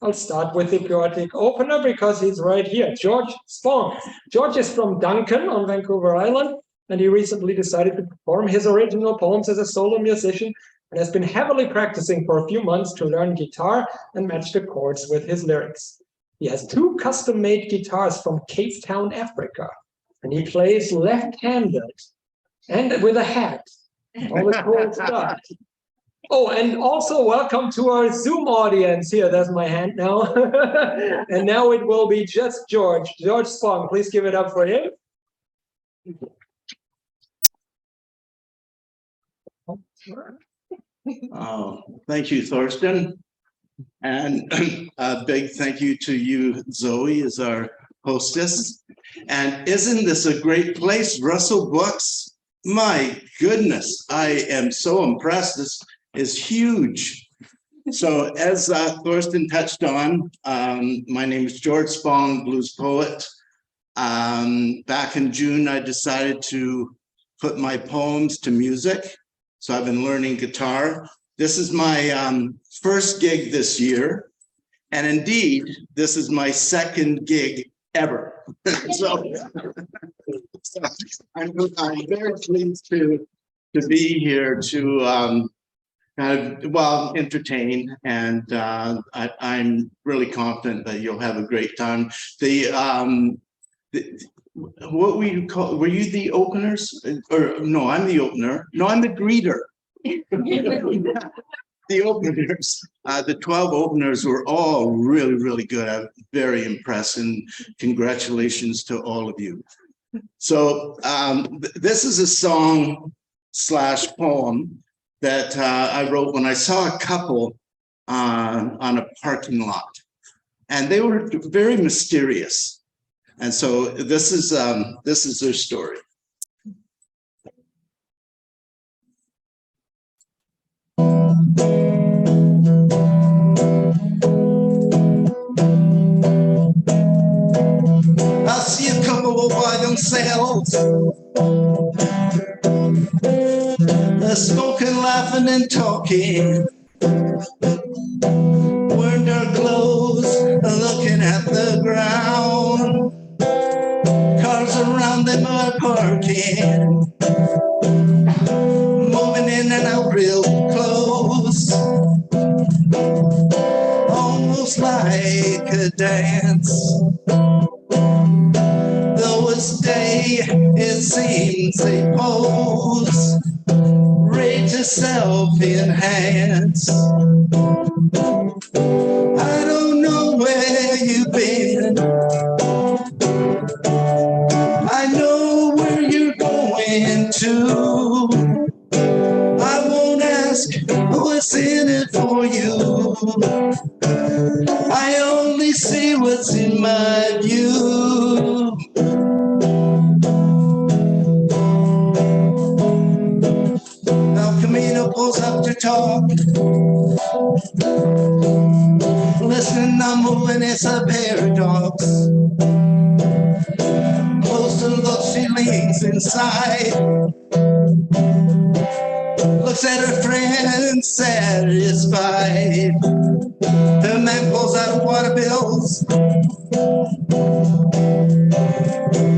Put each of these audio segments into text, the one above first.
I'll start with the Poetic Opener because he's right here, George Spong. George is from Duncan on Vancouver Island, and he recently decided to perform his original poems as a solo musician and has been heavily practicing for a few months to learn guitar and match the chords with his lyrics. He has 2 custom-made guitars from Cape Town, Africa, and he plays left-handed and with a hat. All the cool stuff. Oh, and also welcome to our Zoom audience here. There's my hand now. And now it will be just George. George Spong, please give it up for him. Oh, thank you, Thorsten. And a big thank you to you, Zoe, as our hostess. And isn't this a great place, Russell Books? My goodness, I am so impressed. This is huge. So as Thorsten touched on, my name is George Spong, blues poet. Back in June, I decided to put my poems to music. So I've been learning guitar. This is my first gig this year. And indeed, this is my second gig ever. So I'm very pleased to be here to entertain, and I'm really confident that you'll have a great time. What were you called? Were you the openers? Or no, I'm the opener. No, I'm the greeter. The openers, the 12 openers were all really, really good. I'm very impressed, and congratulations to all of you. So this is a song / poem that I wrote when I saw a couple on a parking lot, and they were very mysterious. And so this is their story. I see a couple by themselves. They're smoking, laughing, and talking. Wearing their clothes, looking at the ground. Cars around them are parking, moving in and out real close, almost like a dance. Though it's day, it seems they pose, ready to self-enhance. I don't know where you've been, I know where you're going to. I won't ask what's in it for you. I only see what's in my view. El Camino pulls up to talk. Listen, I'm moving, it's a paradox. Closer look, she leans inside. Looks at her friend, satisfied. The man pulls out water bills,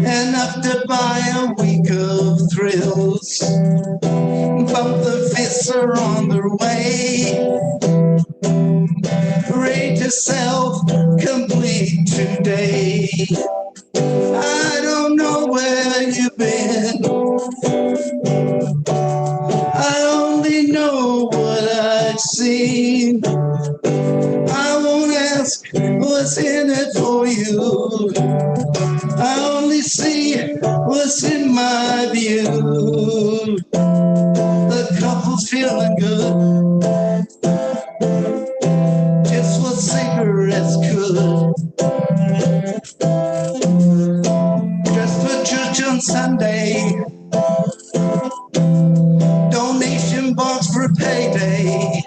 enough to buy a week of thrills. Both the fists are on their way, ready to self-complete today. I don't know where you've been, I only know what I've seen. I won't ask what's in it for you. I only see what's in my view. The couple's feeling good, just what cigarettes could. Dressed for church on Sunday, donation box for payday.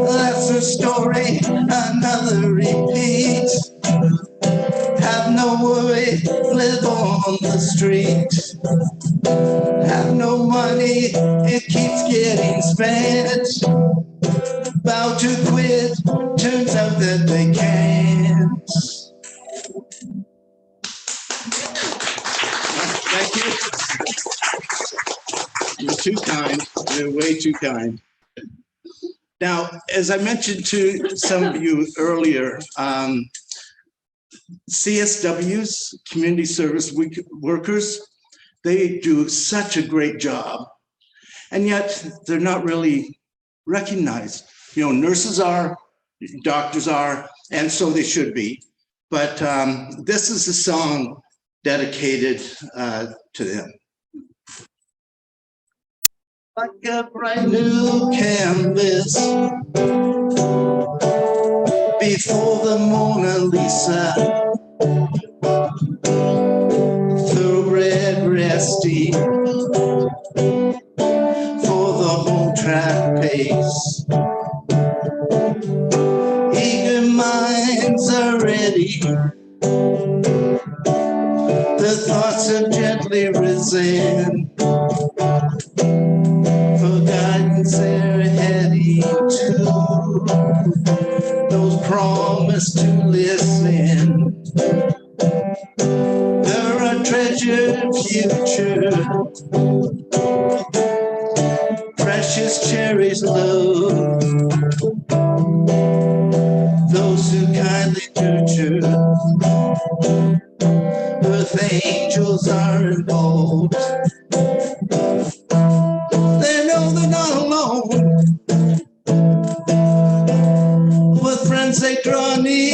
That's her story, another repeat. Have no worry, live on the street. Have no money, it keeps getting spent. about to quit, turns out that they can't. Thank you. You're too kind. You're way too kind. Now, as I mentioned to some of you earlier, CSWs, community service workers, they do such a great job, and yet they're not really recognized. You know, nurses are, doctors are, and so they should be. But this is a song dedicated to them. Like a bright new canvas before the Mona Lisa, thoroughbred resty for the home track pace. Eager minds are ready, the thoughts have gently risen. For guidance they're heading to those promised to listen. They're a treasured future, precious cherries low. Those who kindly nurture, earth angels are involved. They know they're not alone. With friends they draw near,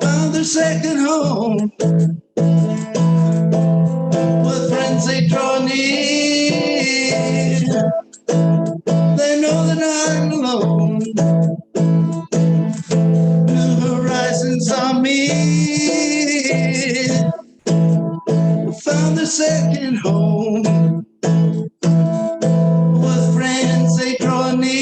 found their second home. With friends they draw near, they know they're not alone. New horizons are meet, found their second home. With friends they draw near,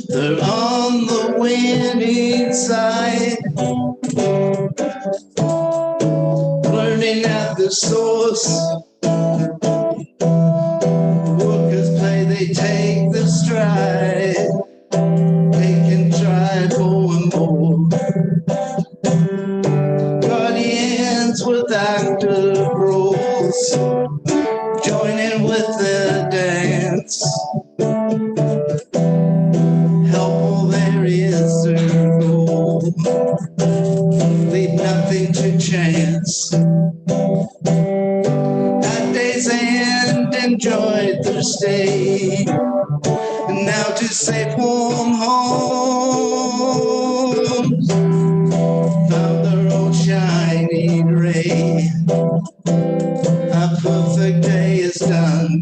they're on the winning side, learning at the source. Workers play, they take the stride, they can try more and more. Guardians with active roles, joining with the dance. Helpful there is their goal, leave nothing to chance. At day's end, enjoyed their stay, and now to safe warm homes, found their own shining ray. A perfect day is done.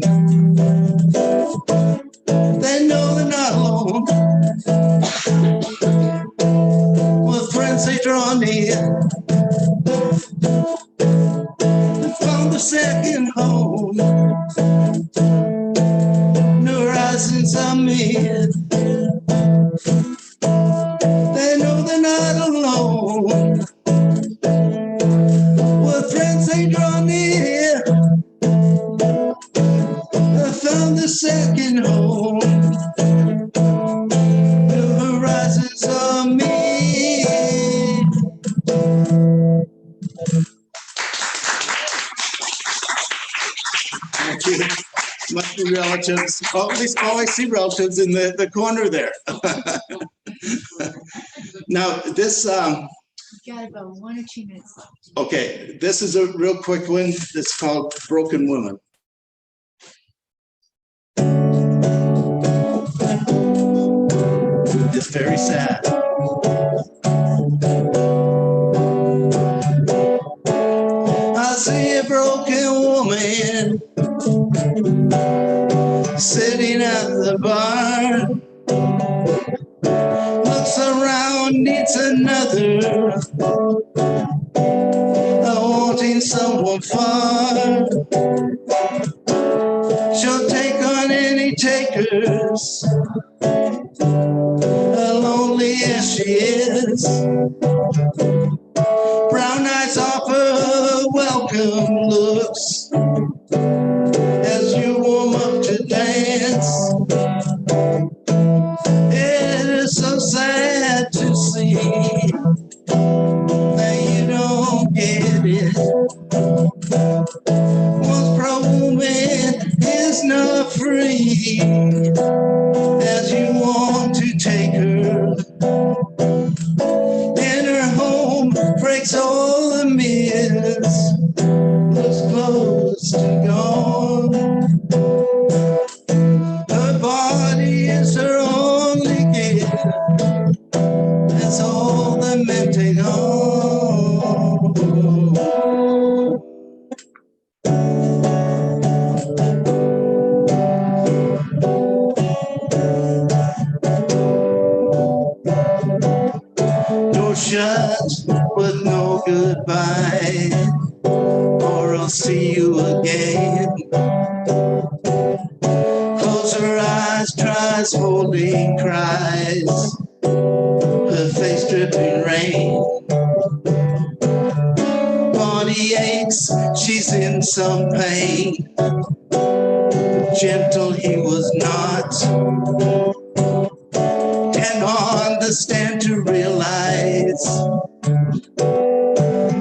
They know they're not alone. With friends they draw near, they found the second home. New horizons are made. They know they're not alone. With friends they draw near, they found the second home. New horizons are made. Thank you. Must be relatives. Oh, at least I see relatives in the corner there. Now this We've got about 1 or 2 minutes left. okay, this is a real quick one. It's called Broken Woman. It's very sad. I see a broken woman sitting at the bar, looks around, needs another, wanting someone far. She'll take on any takers, lonely as she is. Brown eyes offer looks as you warm up to dance. It is so sad to see that you don't get it. Once probing is not free, as you want to take her, and her home breaks all the myths, looks close to gone. Her body is her only gift, that's all the men take home. Door shut with no goodbye, or I'll see you again. Close her eyes, tries holding, cries, her face dripping rain. Body aches, she's in some pain. Gentle he was not, and understand to realize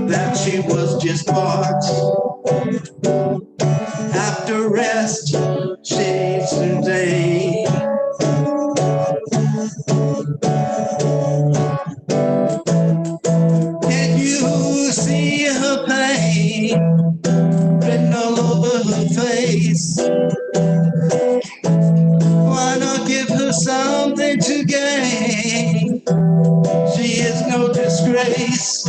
that she was just bought. After rest, shades the day. Can you see her pain written all over her face? Why not give her something to gain? She is no disgrace,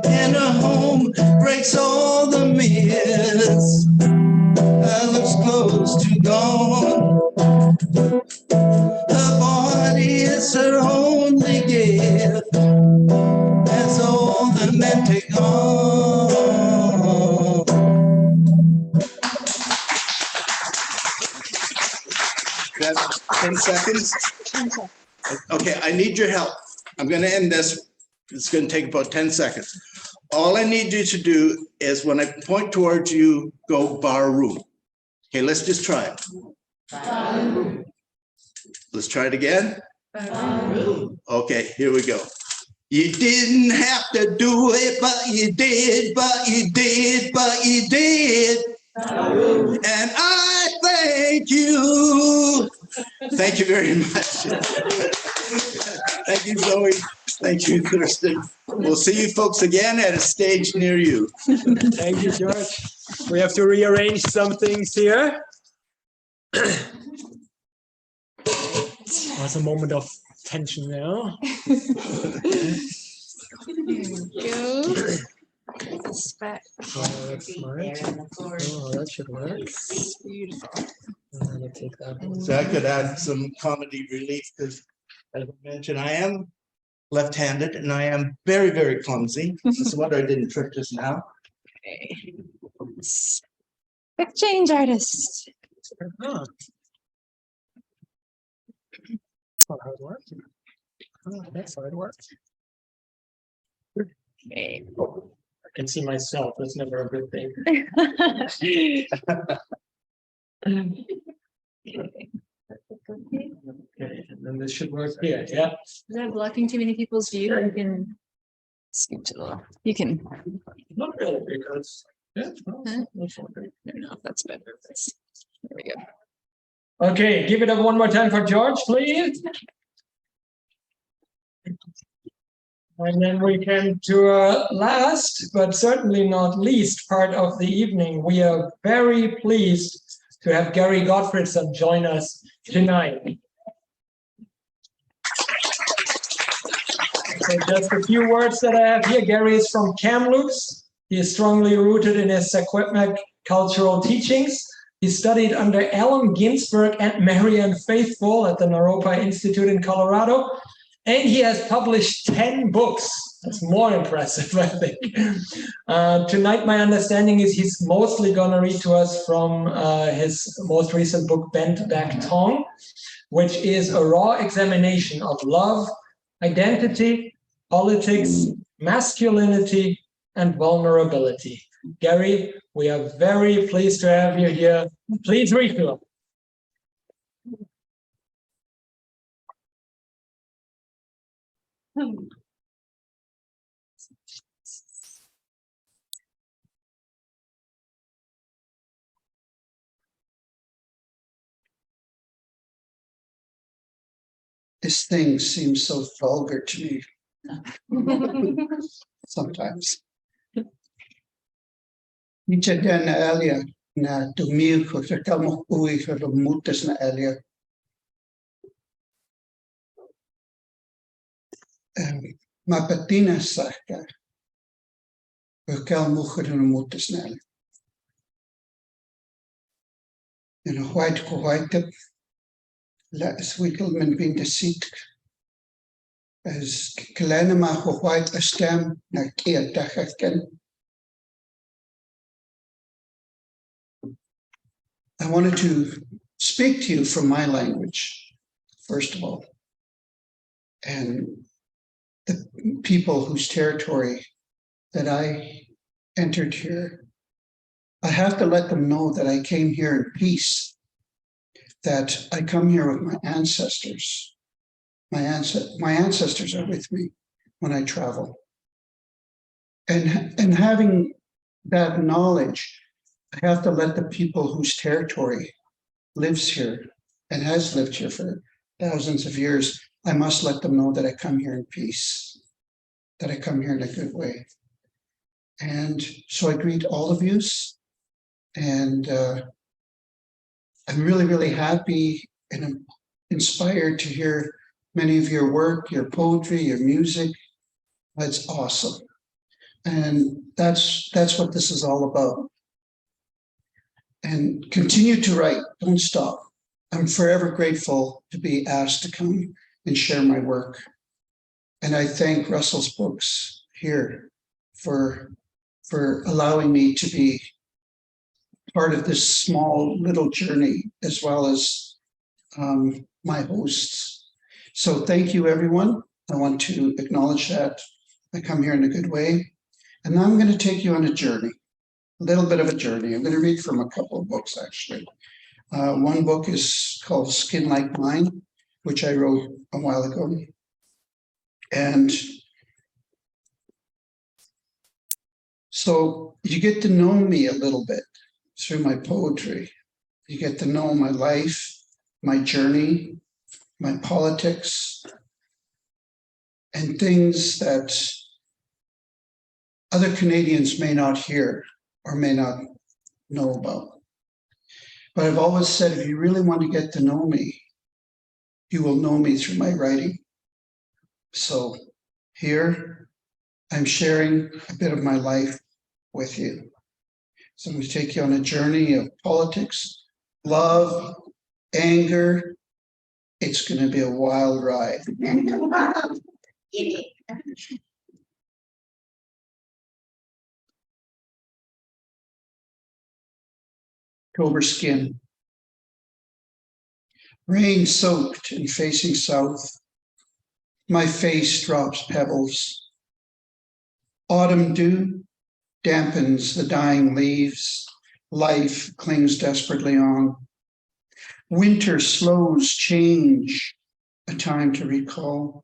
and her home breaks all the myths. Looks close to gone. Her body is her only gift, that's all the men take on. That's 10 seconds. Okay, I need your help. I'm going to end this. It's going to take about 10 seconds. All I need you to do is when I point towards you, go bar room. Okay, let's just try it. Let's try it again. Okay, here we go. You didn't have to do it, but you did, but you did, but you did. And I thank you. Thank you very much. Thank you, Zoe. Thank you, Thurston. We'll see you folks again at a stage near you. Thank you, George. We have to rearrange some things here. There's a moment of tension now. Go. Spot. Oh, that's smart. Oh, that should work. Beautiful. I'm gonna take that one. So I could add some comedy relief because, as I mentioned, I am left-handed and I am very, very clumsy. That's what I didn't trip just now. Okay. Quick change artist. Oh. That's not how it works. Oh, that's how it works. Okay. I can see myself. That's never a good thing. Okay, and then this should work here. Yeah. Is that blocking too many people's view? You can scoot to the left. You can. Not really, because yeah. I don't know if that's better. There we go. Okay, give it up one more time for George, please. And then we can to last, but certainly not least part of the evening. We are very pleased to have Garry Gottfriedson join us tonight. So just a few words that I have here. Garry is from Kamloops. He is strongly rooted in his Secwépemc cultural teachings. He studied under Ginsberg and Marianne Faithfull at the Naropa Institute in Colorado. And he has published 10 books. That's more impressive, I think. Tonight, my understanding is he's mostly going to read to us from his most recent book, Bent Back Tongue, which is a raw examination of love, identity, politics, masculinity, and vulnerability. Garry, we are very pleased to have you here. Please read to us. This thing seems so vulgar to me sometimes. Niet dan earlier na domingo que estamos hoy que los mutas na earlier. Maar patina saca. Porque al mujer no mutas na earlier. En een white la sweetelman bin de seat as kleine maar white stem na keer dag ken. I wanted to speak to you from my language, first of all, and the people whose territory that I entered here. I have to let them know that I came here in peace, that I come here with my ancestors. My ancestors are with me when I travel. And having that knowledge, I have to let the people whose territory lives here and has lived here for thousands of years, I must let them know that I come here in peace, that I come here in a good way. And so I greet all of you, and I'm really, really happy and inspired to hear many of your work, your poetry, your music. That's awesome. And that's what this is all about. And continue to write, don't stop. I'm forever grateful to be asked to come and share my work. And I thank Russell's Books here for allowing me to be part of this small little journey, as well as my hosts. So thank you, everyone. I want to acknowledge that I come here in a good way. And now I'm going to take you on a journey. A little bit of a journey. I'm going to read from a couple of books, actually. One book is called Skin Like Mine, which I wrote a while ago. And so you get to know me a little bit through my poetry. You get to know my life, my journey, my politics, and things that other Canadians may not hear or may not know about. But I've always said, if you really want to get to know me, you will know me through my writing. So here, I'm sharing a bit of my life with you. So I'm going to take you on a journey of politics, love, anger. It's going to be a wild ride. October skin. Rain soaked and facing south. My face drops pebbles. Autumn dew dampens the dying leaves. Life clings desperately on. Winter slows change, a time to recall.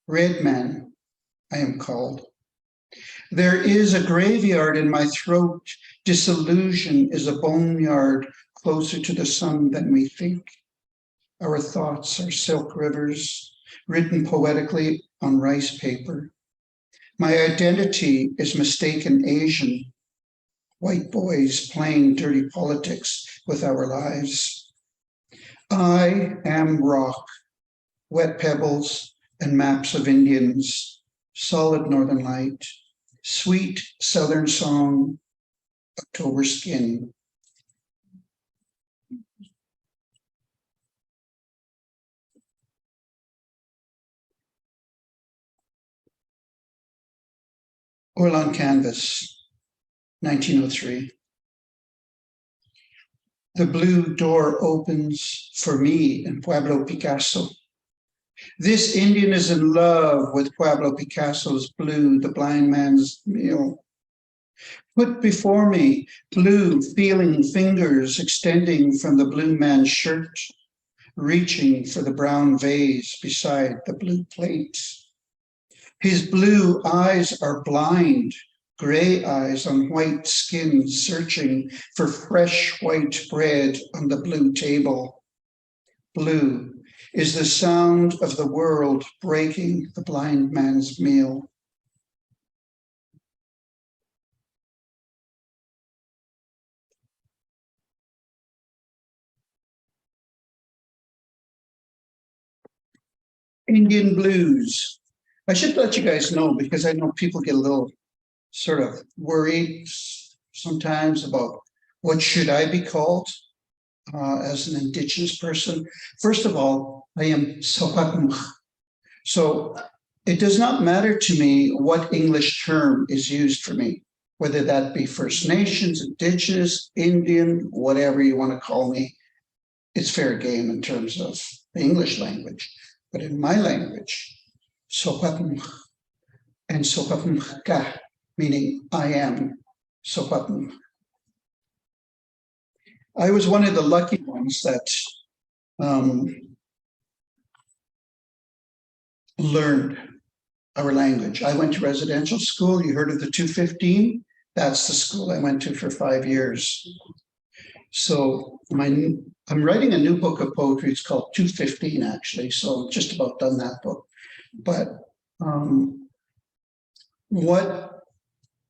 Red man, I am called. There is a graveyard in my throat. Disillusion is a boneyard closer to the sun than we think. Our thoughts are silk rivers, written poetically on rice paper. My identity is mistaken Asian. White boys playing dirty politics with our lives. I am rock, wet pebbles and maps of Indians, solid northern light, sweet southern song, October skin. Oil on Canvas, 1903. The blue door opens for me and Pablo Picasso. This Indian is in love with Pablo Picasso's blue, the blind man's meal. Put before me blue feeling fingers extending from the blue man's shirt, reaching for the brown vase beside the blue plate. His blue eyes are blind, gray eyes on white skin, searching for fresh white bread on the blue table. Blue is the sound of the world breaking the blind man's meal. Indian blues. I should let you guys know, because I know people get a little sort of worried sometimes about what should I be called as an Indigenous person. First of all, I am Secwépemc. So it does not matter to me what English term is used for me, whether that be First Nations, Indigenous, Indian, whatever you want to call me. It's fair game in terms of the English language. But in my language, Secwépemc and Secwépemc, meaning I am Secwépemc. I was one of the lucky ones that learned our language. I went to residential school. You heard of the 215? That's the school I went to for 5 years. So I'm writing a new book of poetry. It's called 215, actually. So just about done that book. But what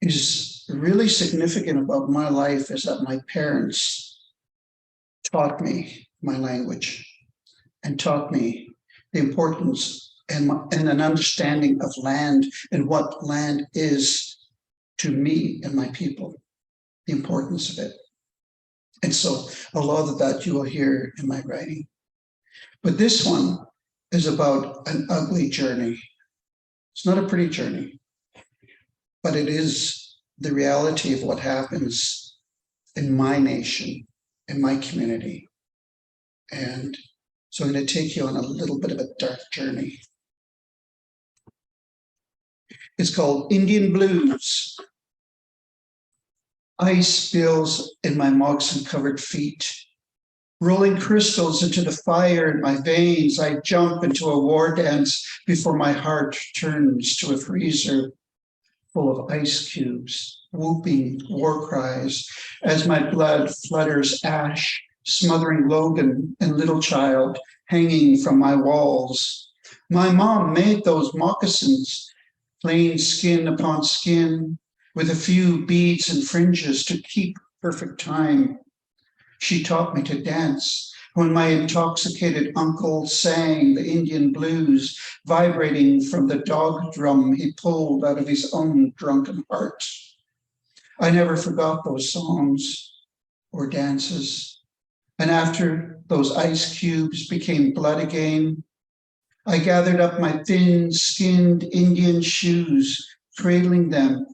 is really significant about my life is that my parents taught me my language and taught me the importance and an understanding of land and what land is to me and my people, the importance of it. And so a lot of that you will hear in my writing. But this one is about an ugly journey. It's not a pretty journey, but it is the reality of what happens in my nation, in my community. And so I'm going to take you on a little bit of a dark journey. It's called Indian Blues. Ice spills in my moccasin-covered feet. Rolling crystals into the fire in my veins, I jump into a war dance before my heart turns to a freezer full of ice cubes, whooping war cries as my blood flutters ash, smothering Logan and little child hanging from my walls. My mom made those moccasins, plain skin upon skin, with a few beads and fringes to keep perfect time. She taught me to dance when my intoxicated uncle sang the Indian blues, vibrating from the dog drum he pulled out of his own drunken heart. I never forgot those songs or dances. And after those ice cubes became blood again, I gathered up my thin-skinned Indian shoes, cradling them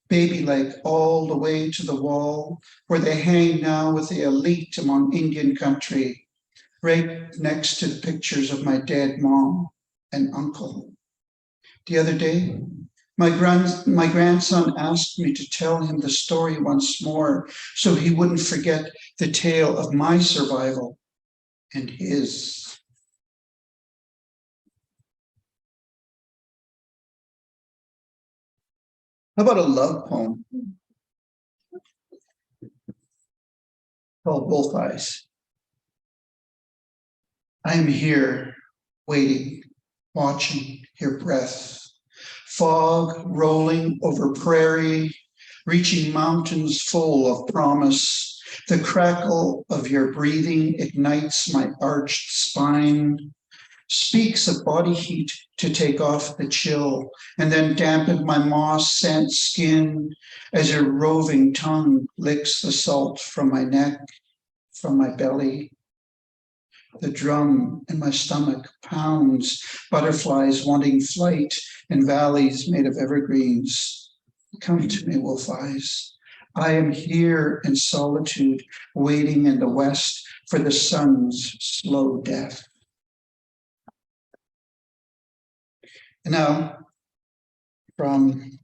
baby-like all the way to the wall where they hang now with the elite among Indian country, right next to the pictures of my dead mom and uncle. The other day, my grandson asked me to tell him the story once more so he wouldn't forget the tale of my survival and his. How about a love poem called Wolf Eyes? I am here, waiting, watching your breath. Fog rolling over prairie, reaching mountains full of promise. The crackle of your breathing ignites my arched spine, speaks of body heat to take off the chill, and then dampen my moss-scent skin as your roving tongue licks the salt from my neck, from my belly. The drum in my stomach pounds, butterflies wanting flight in valleys made of evergreens. Come to me, wolf eyes. I am here in solitude, waiting in the west for the sun's slow death. And now, from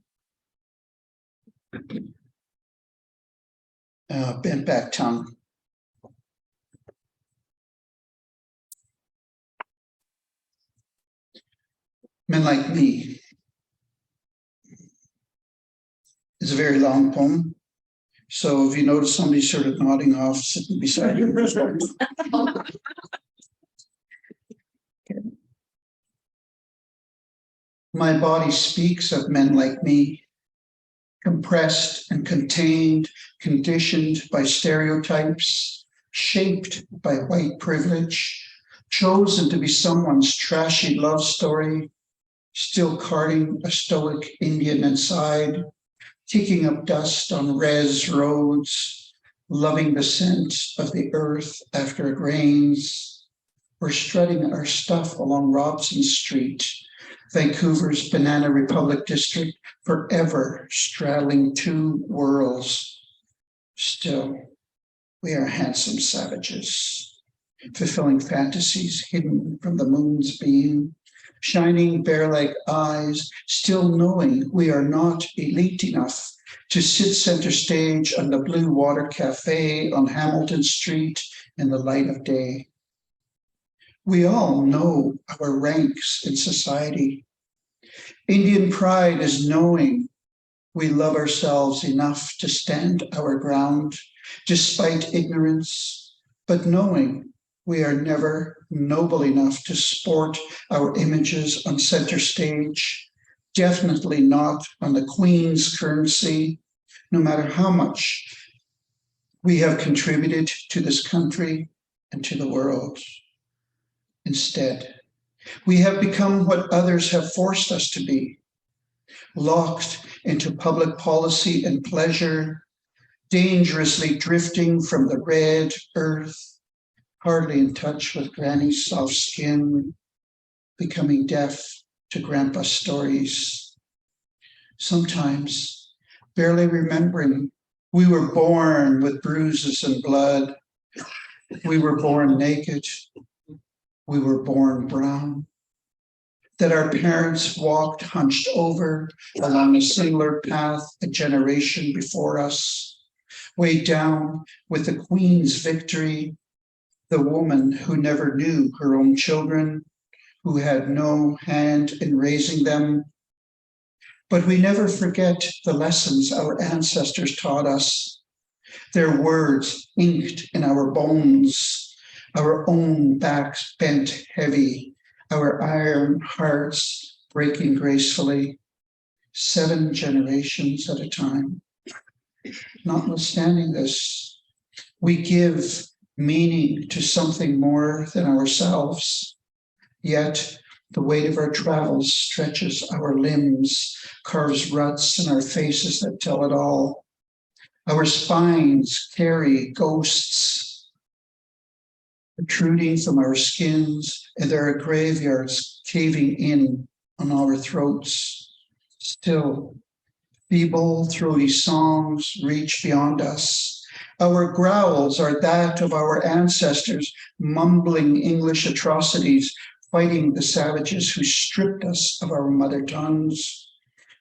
bent back tongue. Men Like Me is a very long poem. So if you notice somebody sort of nodding off, sitting beside you. My body speaks of men like me, compressed and contained, conditioned by stereotypes, shaped by white privilege, chosen to be someone's trashy love story, still carting a stoic Indian inside, kicking up dust on res roads, loving the scent of the earth after it rains. We're strutting our stuff along Robson Street, Vancouver's Banana Republic district, forever straddling two worlds. Still, we are handsome savages, fulfilling fantasies hidden from the moon's beam, shining bear-like eyes, still knowing we are not elite enough to sit center stage on the Blue Water Cafe on Hamilton Street in the light of day. We all know our ranks in society. Indian pride is knowing we love ourselves enough to stand our ground despite ignorance, but knowing we are never noble enough to sport our images on center stage, definitely not on the Queen's currency, no matter how much we have contributed to this country and to the world. Instead, we have become what others have forced us to be, locked into public policy and pleasure, dangerously drifting from the red earth, hardly in touch with Granny's soft skin, becoming deaf to Grandpa's stories. Sometimes barely remembering we were born with bruises and blood. We were born naked. We were born brown. That our parents walked hunched over along a similar path a generation before us, weighed down with the Queen's victory, the woman who never knew her own children, who had no hand in raising them. But we never forget the lessons our ancestors taught us, their words inked in our bones, our own backs bent heavy, our iron hearts breaking gracefully, 7 generations at a time. Notwithstanding this, we give meaning to something more than ourselves, yet the weight of our travels stretches our limbs, carves ruts in our faces that tell it all. Our spines carry ghosts protruding from our skins, and there are graveyards caving in on our throats. Still, feeble, throaty songs reach beyond us. Our growls are that of our ancestors, mumbling English atrocities, fighting the savages who stripped us of our mother tongues,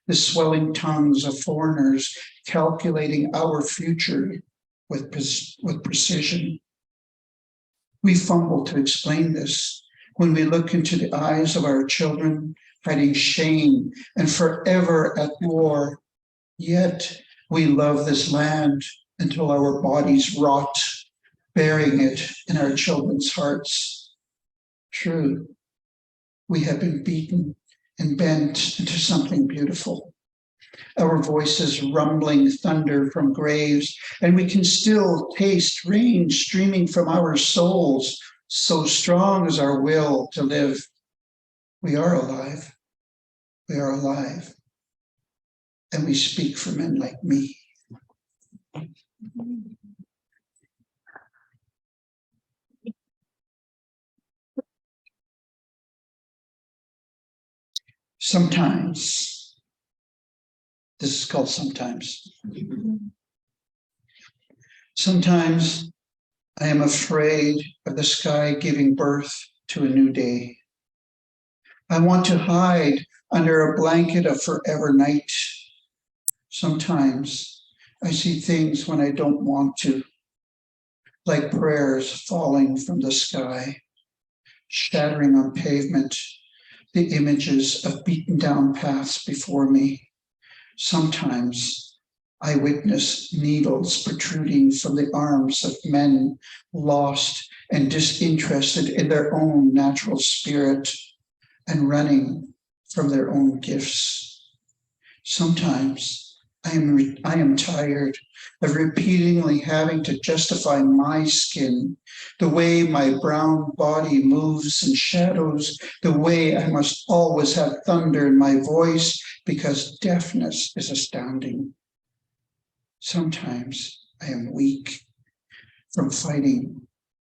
the swelling tongues of foreigners calculating our future with precision. We fumble to explain this when we look into the eyes of our children, hiding shame and forever at war. Yet we love this land until our bodies rot, burying it in our children's hearts. True, we have been beaten and bent into something beautiful. Our voices rumbling thunder from graves, and we can still taste rain streaming from our souls, so strong is our will to live. We are alive. We are alive. And we speak for men like me. Sometimes, this is called sometimes. Sometimes I am afraid of the sky giving birth to a new day. I want to hide under a blanket of forever night. Sometimes I see things when I don't want to, like prayers falling from the sky, shattering on pavement, the images of beaten down paths before me. Sometimes I witness needles protruding from the arms of men lost and disinterested in their own natural spirit and running from their own gifts. Sometimes I am tired of repeatedly having to justify my skin, the way my brown body moves in shadows, the way I must always have thunder in my voice because deafness is astounding. Sometimes I am weak from fighting,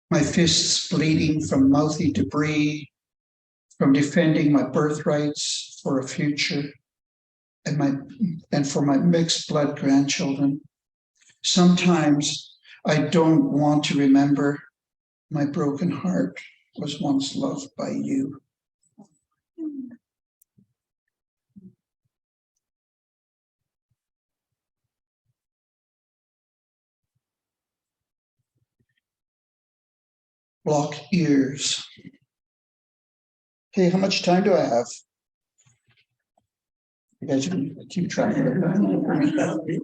my fists bleeding from mouthy debris, from defending my birthrights for a future and for my mixed blood grandchildren. Sometimes I don't want to remember my broken heart was once loved by you. Blocked ears. Hey, how much time do I have? You guys can keep track of it.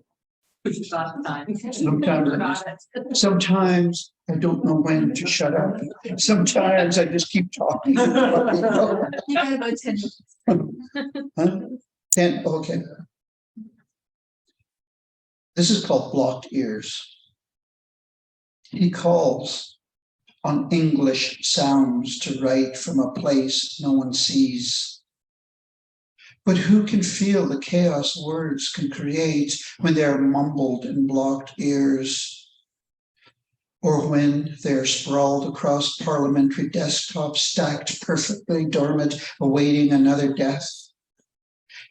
Sometimes I don't know when to shut up. Sometimes I just keep talking. You got about 10 minutes. Huh? 10, okay. This is called blocked ears. He calls on English sounds to write from a place no one sees. But who can feel the chaos words can create when they are mumbled in blocked ears? Or when they're sprawled across parliamentary desktops, stacked perfectly dormant, awaiting another death?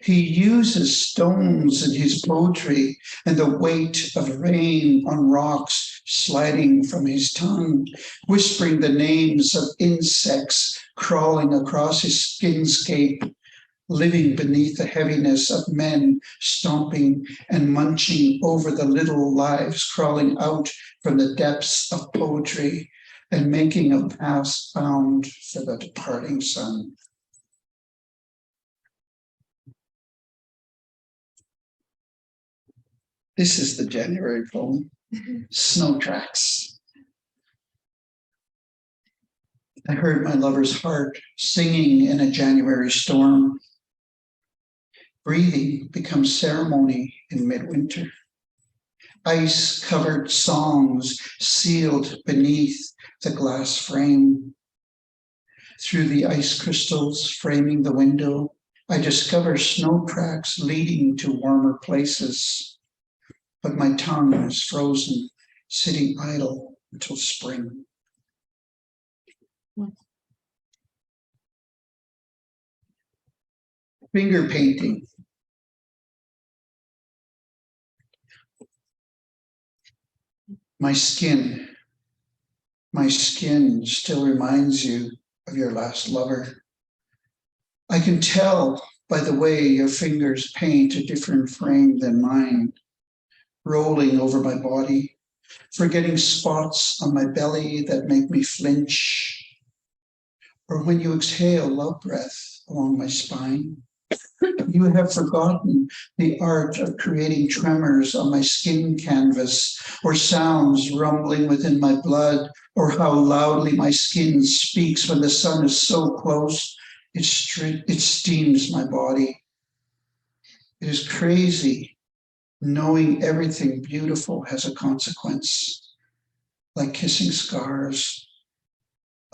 He uses stones in his poetry and the weight of rain on rocks sliding from his tongue, whispering the names of insects crawling across his skinscape, living beneath the heaviness of men stomping and munching over the little lives crawling out from the depths of poetry and making a path found for the departing sun. This is the January poem, Snow Tracks. I heard my lover's heart singing in a January storm. Breathing becomes ceremony in midwinter. Ice-covered songs sealed beneath the glass frame. Through the ice crystals framing the window, I discover snow tracks leading to warmer places. But my tongue is frozen, sitting idle until spring. Finger painting. My skin still reminds you of your last lover. I can tell by the way your fingers paint a different frame than mine, rolling over my body, forgetting spots on my belly that make me flinch, or when you exhale love breath along my spine. You have forgotten the art of creating tremors on my skin canvas, or sounds rumbling within my blood, or how loudly my skin speaks when the sun is so close, it steams my body. It is crazy knowing everything beautiful has a consequence, like kissing scars.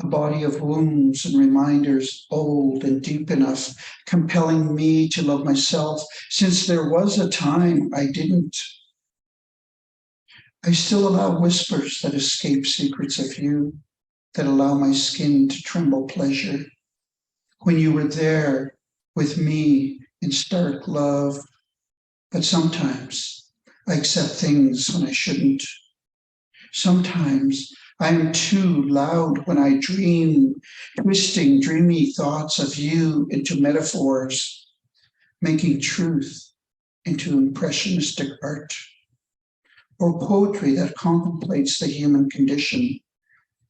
A body of wounds and reminders, old and deep enough, compelling me to love myself, since there was a time I didn't. I still allow whispers that escape secrets of you, that allow my skin to tremble pleasure. When you were there with me in stark love, but sometimes I accept things when I shouldn't. Sometimes I am too loud when I dream, twisting dreamy thoughts of you into metaphors, making truth into impressionistic art. or poetry that contemplates the human condition,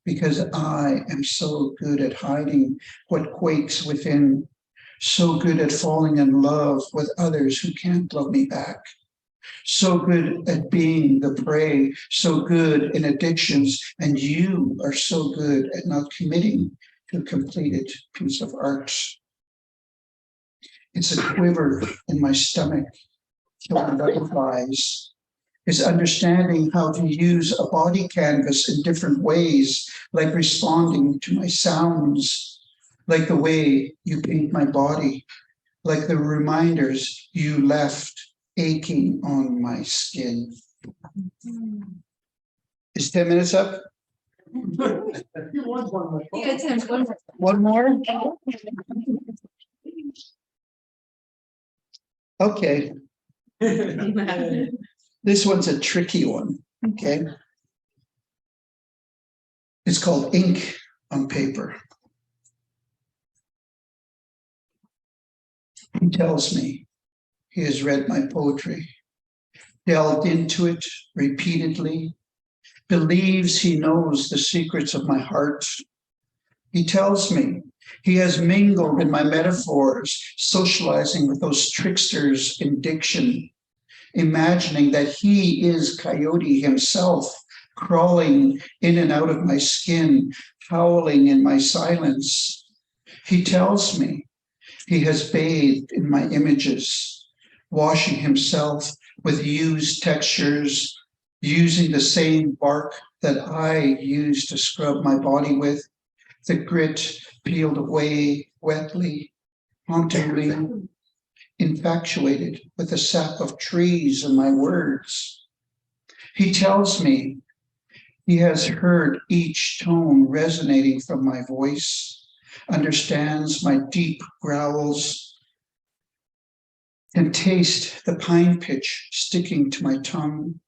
because I am so good at hiding what quakes within, so good at falling in love with others who can't love me back, so good at being the prey, so good in addictions, and you are so good at not committing to a completed piece of art. It's a quiver in my stomach, killing butterflies. It's understanding how to use a body canvas in different ways, like responding to my sounds, like the way you paint my body, like the reminders you left aching on my skin. Is 10 minutes up? One more? Okay. This one's a tricky one, okay? It's called Ink on Paper. He tells me he has read my poetry, delved into it repeatedly, believes he knows the secrets of my heart. He tells me he has mingled in my metaphors, socializing with those tricksters in diction, imagining that he is Coyote himself, crawling in and out of my skin, howling in my silence. He tells me he has bathed in my images, washing himself with used textures, using the same bark that I use to scrub my body with, the grit peeled away wetly, hauntingly, infatuated with the sap of trees and my words. He tells me he has heard each tone resonating from my voice, understands my deep growls, can taste the pine pitch sticking to my tongue,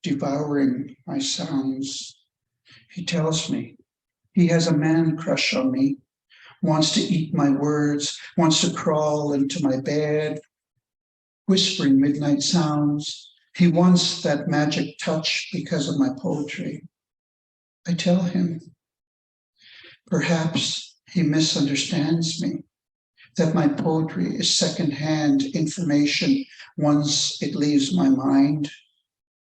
devouring my sounds. He tells me he has a man crush on me, wants to eat my words, wants to crawl into my bed, whispering midnight sounds. He wants that magic touch because of my poetry. I tell him, perhaps he misunderstands me, that my poetry is secondhand information once it leaves my mind,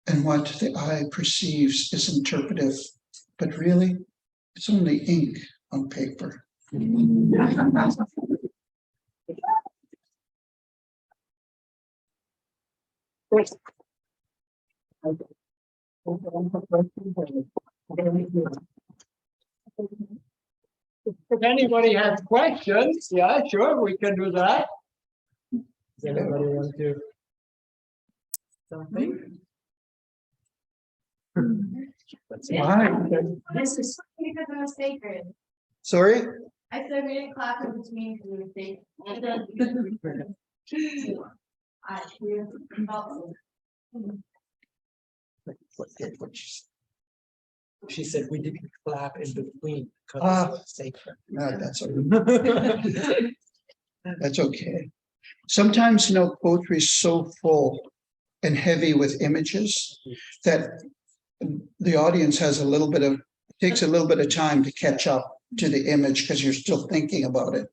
and what the eye perceives is interpretive, but really, it's only ink on paper. If anybody has questions, yeah, sure, we can do that. Does anybody want to? Something? That's fine. This is because it was sacred. Sorry? I said we didn't clap in between because it was sacred. She said we didn't clap in between because it's sacred. No, that's okay. Sometimes, poetry is so full and heavy with images that the audience takes a little bit of time to catch up to the image because you're still thinking about it.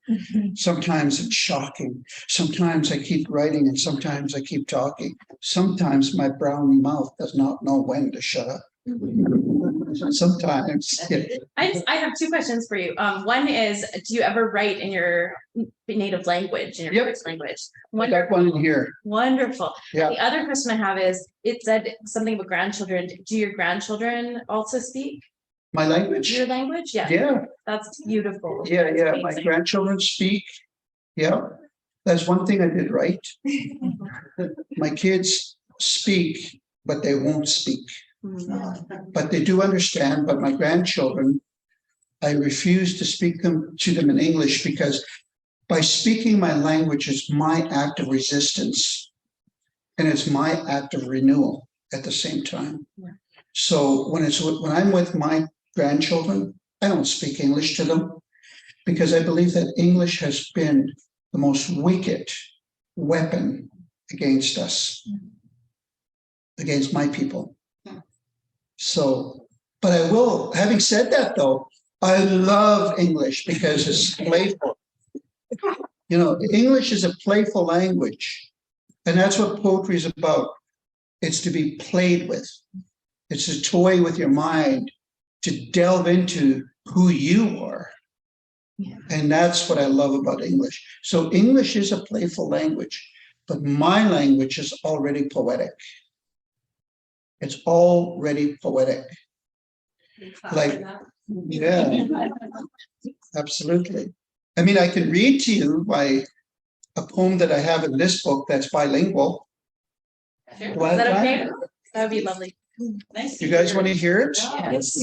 Sometimes it's shocking. Sometimes I keep writing and sometimes I keep talking. Sometimes my brown mouth does not know when to shut up. Sometimes. Yeah. I have two questions for you. One is, do you ever write in your native language, in your first language? I got one in here. Wonderful. Yeah. The other question I have is, it said something about grandchildren. Do your grandchildren also speak My language? your language? Yeah. Yeah. That's beautiful. Yeah, That's yeah. My amazing. grandchildren speak. Yeah. That's one thing I did right. My kids speak, but they won't speak. But they do understand. But my grandchildren, I refuse to speak to them in English because by speaking my language is my act of resistance and it's my act of renewal at the same time. Yeah. So when I'm with my grandchildren, I don't speak English to them because I believe that English has been the most wicked weapon against us. against my people. So, but I will, having said that though, I love English because it's playful. You know, English is a playful language, and that's what poetry is about. It's to be played with. It's to toy with your mind, to delve into who you are. Yeah. And that's what I love about English. So English is a playful language, but my language is already poetic. It's already poetic. Like, yeah, absolutely. I mean, I can read to you a poem that I have in this book that's bilingual. Sure. Is Do I have that time? okay? That would be lovely. Nice. You guys want to hear it? Yes.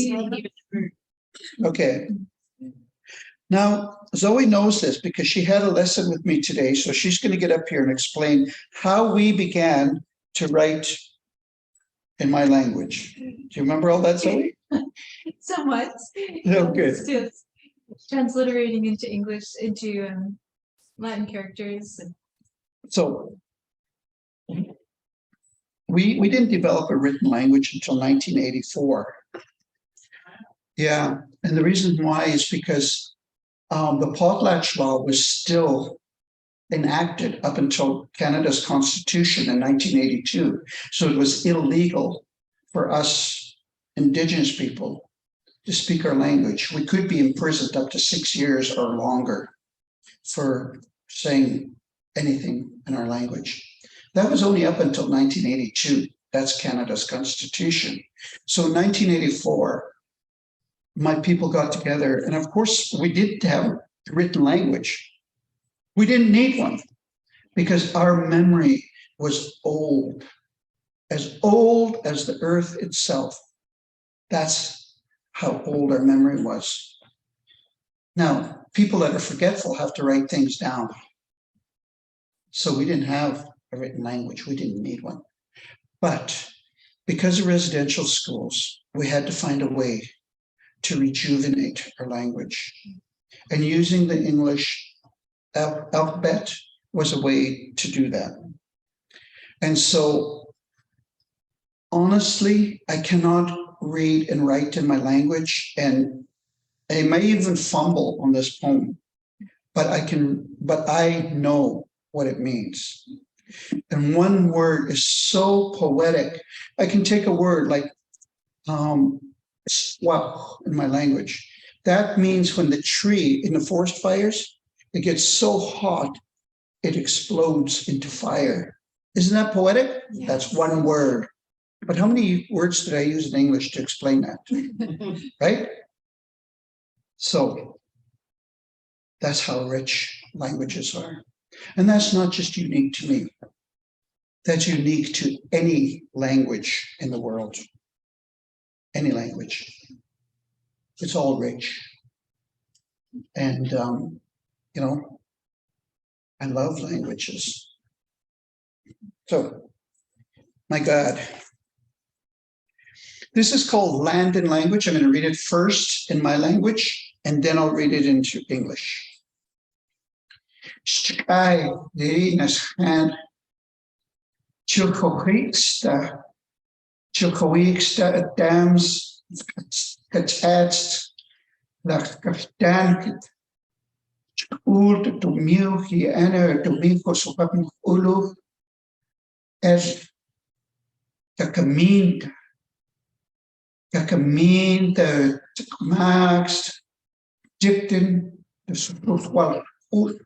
Okay. Now, Zoe knows this because she had a lesson with me today, so she's going to get up here and explain how we began to write in my language. Do you remember all that, Zoe? Somewhat. Oh, good. Still transliterating into English, into Latin characters. So we didn't develop a written language until 1984. Yeah, and the reason why is because the potlatch law was still enacted up until Canada's Constitution in 1982. So it was illegal for us Indigenous people to speak our language. We could be imprisoned up to 6 years or longer for saying anything in our language. That was only up until 1982. That's Canada's Constitution. So in 1984, my people got together, and of course we did have a written language. We didn't need one because our memory was old as the earth itself. That's how old our memory was. Now, people that are forgetful have to write things down. So we didn't have a written language. We didn't need one. But because of residential schools, we had to find a way to rejuvenate our language. And using the English alphabet was a way to do that. And so, honestly, I cannot read and write in my language, and I may even fumble on this poem, but I know what it means. And one word is so poetic. I can take a word like swap in my language. That means when the tree in the forest fires, it gets so hot, it explodes into fire. Isn't that poetic? Yes. That's one word. But how many words did I use in English to explain that? Right? So that's how rich languages are. And that's not just unique to me. That's unique to any language in the world. Any language. It's all rich. And, you know, I love languages. So, my God. This is called Land and Language. I'm going to read it first in my language, and then I'll read it into English. Sky, Dirinas hand, Chilkowieksta, dams, attached, like Dank, Old to Milky, Anna to Miko, so Ulu, as the Kamin, the Max, Dipton, the Sutwal, Ui,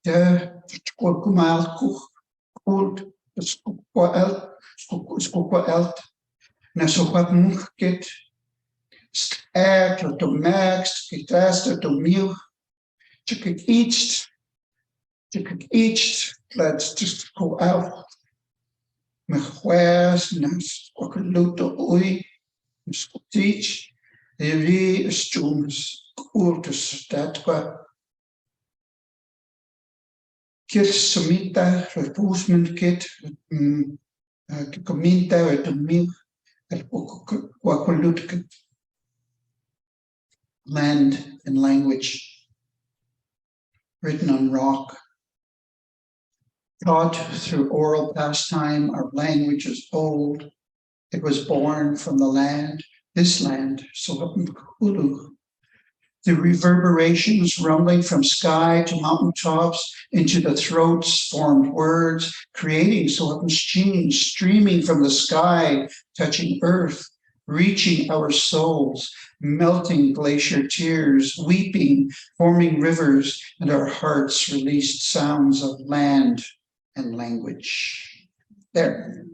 the Kumal, Kult, the Skukwa Nasopapmuk get to max, Kitasta to Mil, each, let's just go out. Mechwes, Nas, Okaluto Ui, Teach, the re stumes, Urtus, that qua Kit Sumita, Repusement Kit, Comita, to Mil, Wakulut. Land and language written on rock. Taught through oral pastime, our language is old. It was born from the land, this land, Secwépemc. The reverberations rumbling from sky to mountaintops into the throats formed words, creating Secwépemc's genes streaming from the sky, touching earth, reaching our souls, melting glacier tears, weeping, forming rivers, and our hearts released sounds of land and language. There.